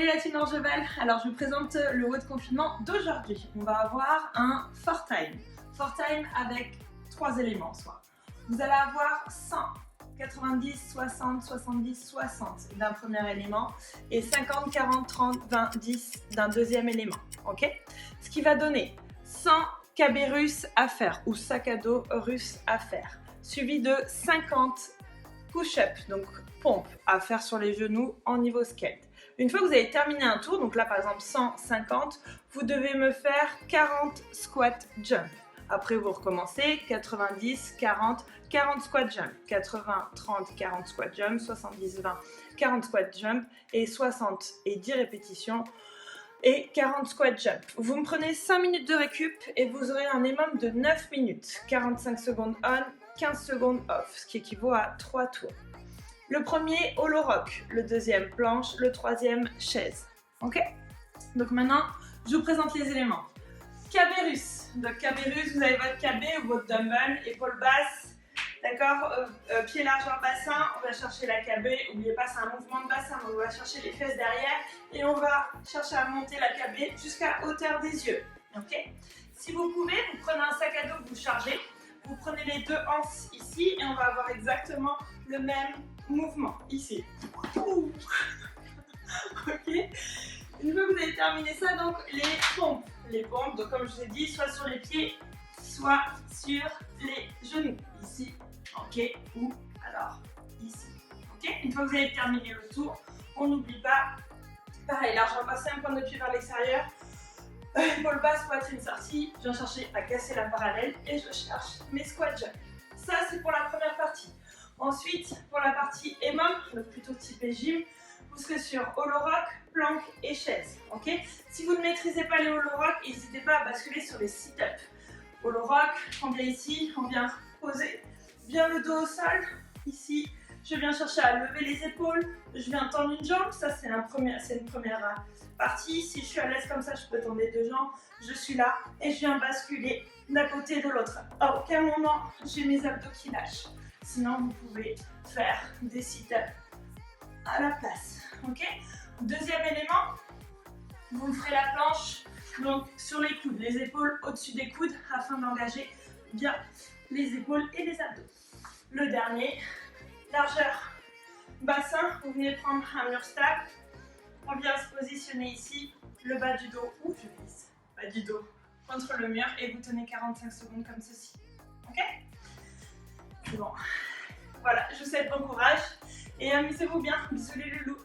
la team Orgeval, alors je vous présente le haut de confinement d'aujourd'hui. On va avoir un 4-time. 4-time avec 3 éléments soit. Vous allez avoir 100, 90, 60, 70, 60 d'un premier élément et 50, 40, 30, 20, 10 d'un deuxième élément. Ok? Ce qui va donner 100 KB russes à faire ou sac à dos russe à faire, suivi de 50 push-up, donc pompe à faire sur les genoux en niveau skate. Une fois que vous avez terminé un tour, donc là par exemple 150, vous devez me faire 40 squat jump. Après vous recommencez 90, 40, 40 squat jump, 80, 30, 40 squat jump, 70, 20, 40 squat jump et 60 et 10 répétitions et 40 squat jump. Vous me prenez 5 minutes de récup et vous aurez un minimum de 9 minutes, 45 secondes on, 15 secondes off, ce qui équivaut à 3 tours. Le premier, holo rock, le deuxième, planche, le troisième, chaise. Ok? Donc maintenant, je vous présente les éléments. KB russe. Donc KB russe, vous avez votre KB ou votre dumbbell, épaule basse, d'accord? Pied largeur bassin, on va chercher la KB. N'oubliez pas, c'est un mouvement de bassin, donc on va chercher les fesses derrière et on va chercher à monter la KB jusqu'à hauteur des yeux. Ok? Si vous pouvez, vous prenez un sac à dos que vous chargez, vous prenez les deux hanches ici et on va avoir exactement le même mouvement ici. Ok. Une fois que vous avez terminé ça, donc les pompes. Les pompes, donc comme je vous ai dit, soit sur les pieds, soit sur les genoux. Ici, ok, ou alors ici. Ok. Une fois que vous avez terminé le tour, on n'oublie pas, pareil, largeur bassin, point de pied vers l'extérieur. Épaule basse, poitrine sortie, je viens chercher à casser la parallèle et je cherche mes squat jump. Ça, c'est pour la première partie. Ensuite, pour la partie EMOM, donc plutôt type gym, vous serez sur holo rock, planche et chaise. Ok? Si vous ne maîtrisez pas les holo rock, n'hésitez pas à basculer sur les sit-ups. Holo rock, on vient ici, on vient poser bien le dos au sol. Ici, je viens chercher à lever les épaules, je viens tendre une jambe. Ça, c'est une première partie. Si je suis à l'aise comme ça, je peux tendre les deux jambes. Je suis là et je viens basculer d'un côté et de l'autre. À aucun moment, j'ai mes abdos qui lâchent. Sinon, vous pouvez faire des sit-ups à la place. Ok? Deuxième élément, vous me ferez la planche donc sur les coudes, les épaules au-dessus des coudes afin d'engager bien les épaules et les abdos. Le dernier, largeur bassin, vous venez prendre un mur stable, on vient se positionner ici, le bas du dos, ou je glisse, bas du dos contre le mur et vous tenez 45 secondes comme ceci. Ok? C'est bon. Voilà, je vous souhaite bon courage et amusez-vous bien. Bisous les loulous.